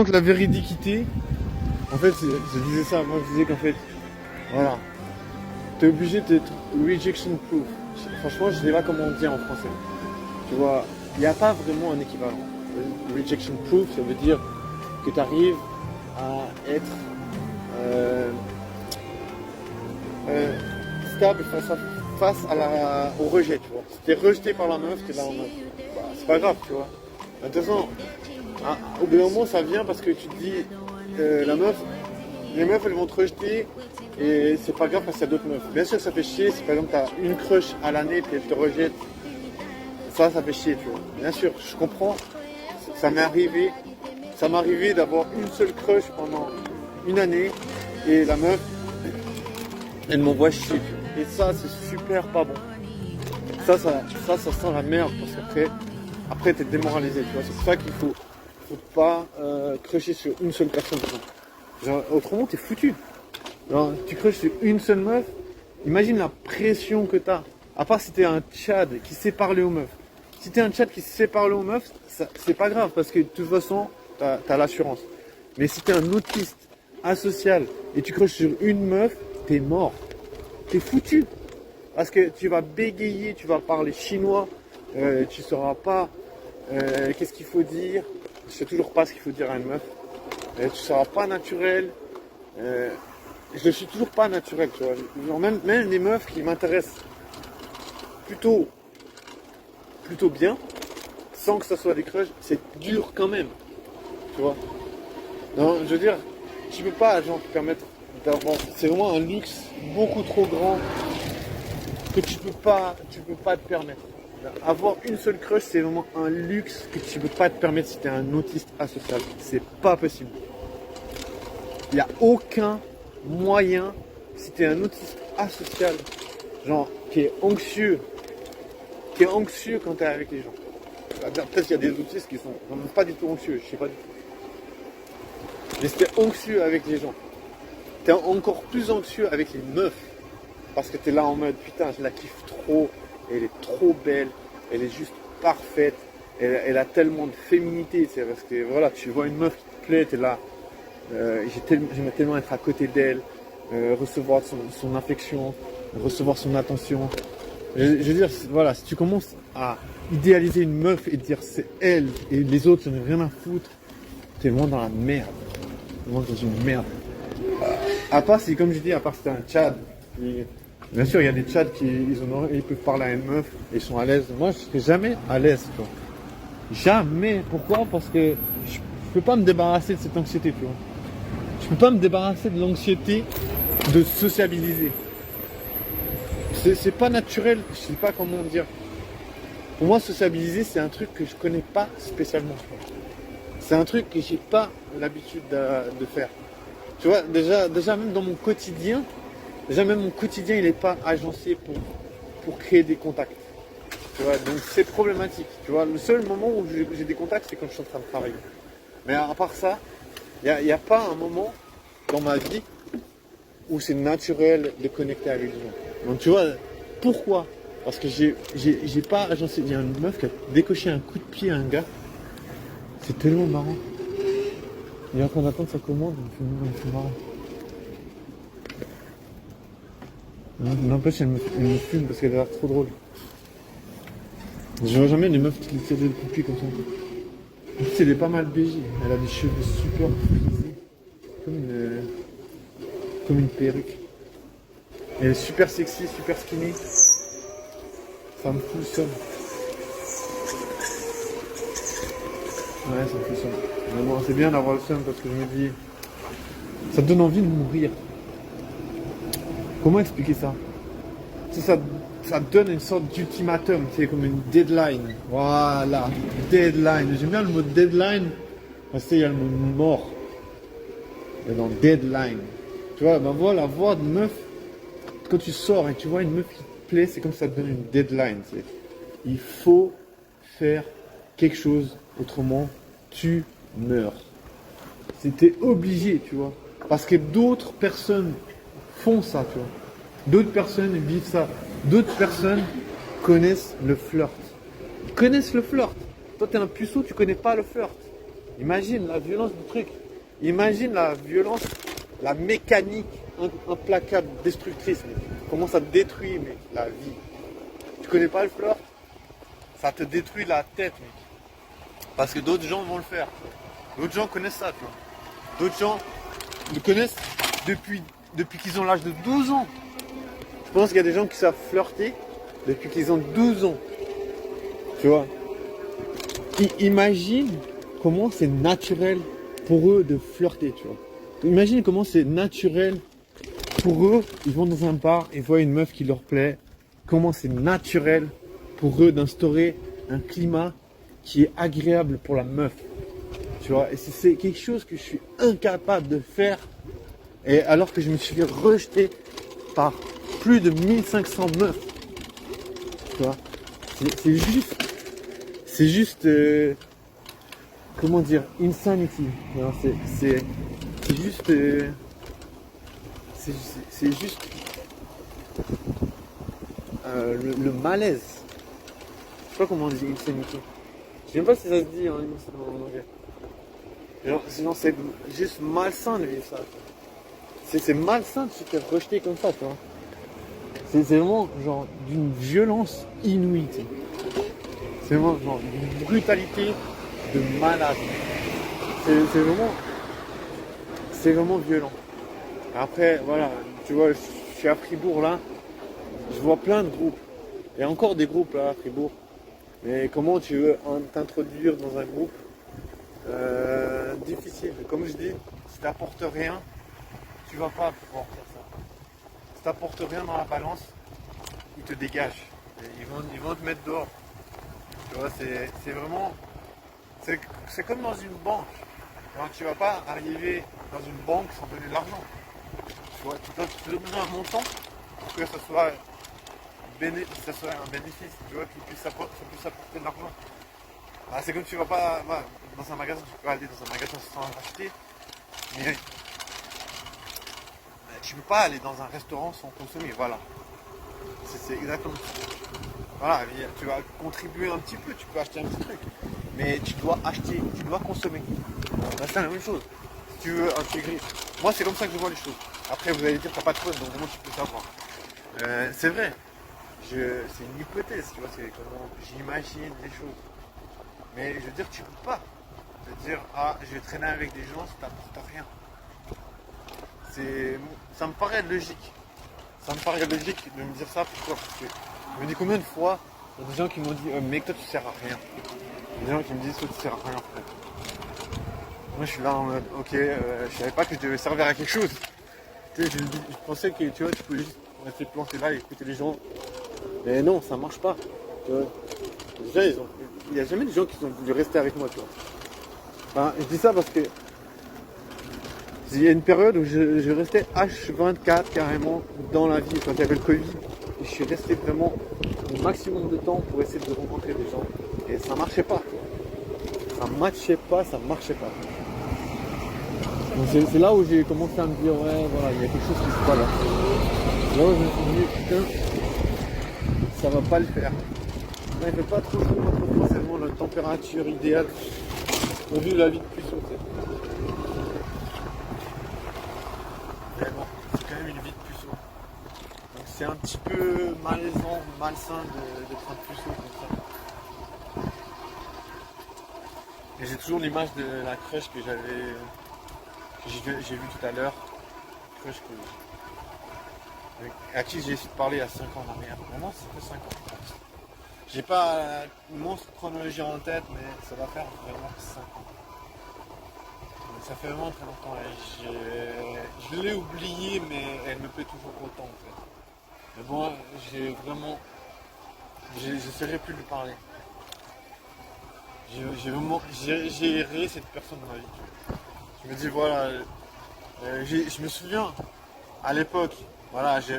contre, la véridiquité, en fait, je disais ça, moi je disais qu'en fait, voilà, t'es obligé d'être rejection proof. Franchement, je sais pas comment on dit en français. Tu vois, il n'y a pas vraiment un équivalent. Rejection proof, ça veut dire que tu arrives à être stable au rejet, tu vois. Si t'es rejeté par la meuf, t'es là en mode, bah, c'est pas grave, tu vois. De toute façon, au bout d'un moment, ça vient parce que tu te dis, les meufs, elles vont te rejeter et c'est pas grave parce qu'il y a d'autres meufs. Bien sûr, ça fait chier si par exemple t'as une crush à l'année puis elle te rejette. Ça fait chier, tu vois. Bien sûr, je comprends. Ça m'est arrivé. Ça m'est arrivé d'avoir une seule crush pendant une année et la meuf, elle m'envoie chier. Et ça, c'est super pas bon. Ça sent la merde parce qu'après t'es démoralisé, tu vois. C'est pour ça qu'il faut pas crusher sur une seule personne. Genre, autrement, t'es foutu. Genre, tu crushes sur une seule meuf, imagine la pression que t'as. À part si t'es un Tchad qui sait parler aux meufs. Si t'es un Tchad qui sait parler aux meufs, c'est pas grave parce que de toute façon, t'as l'assurance. Mais si t'es un autiste, asocial, et tu crushes sur une meuf, t'es mort. T'es foutu. Parce que tu vas bégayer, tu vas parler chinois, tu sauras pas qu'est-ce qu'il faut dire. Je sais toujours pas ce qu'il faut dire à une meuf. Tu seras pas naturel. Je suis toujours pas naturel, tu vois. Genre même les meufs qui m'intéressent plutôt bien, sans que ça soit des crushs, c'est dur quand même, tu vois. Non, je veux dire, tu peux pas, genre, te permettre d'avoir. C'est vraiment un luxe beaucoup trop grand que tu peux pas te permettre. Avoir une seule crush, c'est vraiment un luxe que tu peux pas te permettre si tu es un autiste asocial. C'est pas possible. Il n'y a aucun moyen, si tu es un autiste asocial, genre qui est anxieux quand tu es avec les gens. Peut-être qu'il y a des autistes qui sont pas du tout anxieux, je sais pas du tout. Mais si tu es anxieux avec les gens, tu es encore plus anxieux avec les meufs. Parce que tu es là en mode, putain, je la kiffe trop, elle est trop belle, elle est juste parfaite, elle a tellement de féminité, c'est parce que voilà, tu vois une meuf qui te plaît, tu es là, j'aime tellement être à côté d'elle, recevoir son affection, recevoir son attention. Je veux dire, voilà, si tu commences à idéaliser une meuf et dire c'est elle et les autres, j'en ai rien à foutre, tu es vraiment dans la merde, vraiment dans une merde. À part si, comme je dis, à part si t'es un Tchad, bien sûr, il y a des Tchads ils peuvent parler à une meuf et ils sont à l'aise. Moi, je serais jamais à l'aise, tu vois. Jamais. Pourquoi? Parce que je peux pas me débarrasser de cette anxiété, tu vois. Je peux pas me débarrasser de l'anxiété de sociabiliser. C'est pas naturel, je sais pas comment dire. Pour moi, sociabiliser, c'est un truc que je connais pas spécialement. C'est un truc que j'ai pas l'habitude de faire. Tu vois, déjà même dans mon quotidien, mon quotidien, il n'est pas agencé pour créer des contacts. Tu vois, donc c'est problématique. Tu vois, le seul moment où j'ai des contacts, c'est quand je suis en train de travailler. Mais à part ça, il n'y a pas un moment dans ma vie où c'est naturel de connecter avec les gens. Donc tu vois, pourquoi? Parce que j'ai pas agencé. Il y a une meuf qui a décoché un coup de pied à un gars. C'est tellement marrant. Il est en train d'attendre sa commande, il me fait marrant. N'empêche, elle me fume parce qu'elle a l'air trop drôle. Je vois jamais les meufs qui tirent des coups de pied comme ça. En plus, elle est pas mal BG. Elle a des cheveux super frisés. Comme une perruque. Elle est super sexy, super skinny. Ça me fout le seum. Ouais, ça me fout le seum. Mais bon, c'est bien d'avoir le seum parce que je me dis... Ça te donne envie de mourir. Comment expliquer ça? Ça donne une sorte d'ultimatum, c'est comme une deadline. Voilà, deadline. J'aime bien le mot deadline parce qu'il y a le mot mort. Et dans deadline. Tu vois, ben voilà, voir une meuf, quand tu sors et tu vois une meuf qui te plaît, c'est comme ça te donne une deadline. Il faut faire quelque chose, autrement tu meurs. C'était obligé, tu vois. Parce que d'autres personnes font ça, tu vois. D'autres personnes vivent ça. D'autres personnes connaissent le flirt. Ils connaissent le flirt. Toi, t'es un puceau, tu connais pas le flirt. Imagine la violence du truc. Imagine la violence, la mécanique implacable, destructrice, mec. Comment ça te détruit, mec, la vie. Tu connais pas le flirt? Ça te détruit la tête, mec. Parce que d'autres gens vont le faire. D'autres gens connaissent ça, tu vois. D'autres gens le connaissent depuis qu'ils ont l'âge de 12 ans. Je pense qu'il y a des gens qui savent flirter depuis qu'ils ont 12 ans. Tu vois. Imagine comment c'est naturel pour eux de flirter, tu vois. Imagine comment c'est naturel pour eux. Ils vont dans un bar, ils voient une meuf qui leur plaît. Comment c'est naturel pour eux d'instaurer un climat qui est agréable pour la meuf. Tu vois, et c'est quelque chose que je suis incapable de faire. Et alors que je me suis fait rejeter par plus de 1500 meufs. Tu vois, c'est juste, comment dire, insanity. C'est juste, c'est juste le malaise. Je sais pas comment on dit insanity. Je sais même pas si ça se dit en anglais. Sinon c'est juste malsain de vivre ça. C'est malsain de se faire rejeter comme ça, tu vois. C'est vraiment genre d'une violence inouïe. Tu sais. C'est vraiment genre d'une brutalité de malade. C'est vraiment violent. Après, voilà, tu vois, je suis à Fribourg là, je vois plein de groupes. Il y a encore des groupes là à Fribourg. Mais comment tu veux t'introduire dans un groupe difficile. Comme je dis, si tu n'apportes rien, tu vas pas pouvoir faire ça. Si tu n'apportes rien dans la balance, ils te dégagent. Et ils vont te mettre dehors. Tu vois, c'est vraiment... C'est comme dans une banque. Alors, tu ne vas pas arriver dans une banque sans donner de l'argent. Tu vois, tu dois donner un montant pour que ça soit un bénéfice, tu vois, qui puisse apporter de l'argent. Ah, c'est comme tu vas pas dans un magasin, tu peux aller dans un magasin sans acheter, mais tu peux pas aller dans un restaurant sans consommer, voilà. C'est exactement ça. Voilà, tu vas contribuer un petit peu, tu peux acheter un petit truc, mais tu dois acheter, tu dois consommer. C'est la même chose. Si tu veux intégrer. Moi, c'est comme ça que je vois les choses. Après, vous allez dire, t'as pas de preuve, donc comment tu peux savoir? C'est vrai. C'est une hypothèse, tu vois, c'est comment j'imagine les choses. Mais je veux dire, tu peux pas te dire, ah, je vais traîner avec des gens, ça t'apporte rien. Ça me paraît logique. Ça me paraît logique de me dire ça, pourquoi? Parce que je me dis combien de fois, il y a des gens qui m'ont dit, mec, toi tu sers à rien. Il y a des gens qui me disent, toi tu sers à rien, frère. Moi je suis là en mode, ok, je savais pas que je devais servir à quelque chose. Tu sais, je pensais que tu vois, tu pouvais juste rester planté là et écouter les gens. Mais non, ça marche pas. Tu vois. Déjà, il n'y a jamais des gens qui ont voulu rester avec moi, tu vois. Enfin, je dis ça parce que il y a une période où je restais H24 carrément dans la vie quand il y avait le Covid. Et je suis resté vraiment le maximum de temps pour essayer de rencontrer des gens. Et ça marchait pas. Ça matchait pas, ça marchait pas. Donc c'est là où j'ai commencé à me dire, ouais, voilà, il y a quelque chose qui se passe là. Là où je me suis dit, putain, ça va pas le faire. Là, il fait pas trop chaud, pas trop forcément la température idéale pour vivre la vie de puceau. Mais bon, c'est quand même une vie de puceau. Donc c'est un petit peu malaisant, malsain d'être un puceau comme ça. Et j'ai toujours l'image de la crush que j'ai vue tout à l'heure. Crush à qui j'ai essayé de parler il y a 5 ans en arrière. Vraiment, c'était 5 ans. J'ai pas une monstre chronologie en tête, mais ça va faire vraiment 5 ans. Donc ça fait vraiment très longtemps. Je l'ai oubliée, mais elle me plaît toujours autant en fait. Mais bon, j'essaierai plus de lui parler. J'ai erré cette personne dans ma vie. Je me dis voilà, je me souviens à l'époque, voilà, je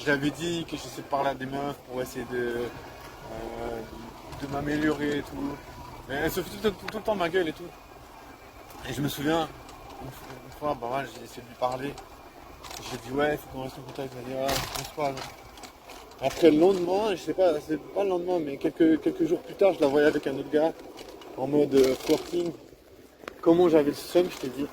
l'avais dit que j'essayais de parler à des meufs pour essayer de m'améliorer et tout. Mais elle se fait tout le temps ma gueule et tout. Et je me souviens, une fois, bah ouais, j'ai essayé de lui parler. J'ai dit ouais, il faut qu'on reste en contact. Elle m'a dit je pense pas. Non. Après le lendemain, je sais pas, c'est pas le lendemain, mais quelques jours plus tard, je la voyais avec un autre gars en mode flirting. comment j'avais le seum, je t'ai dit.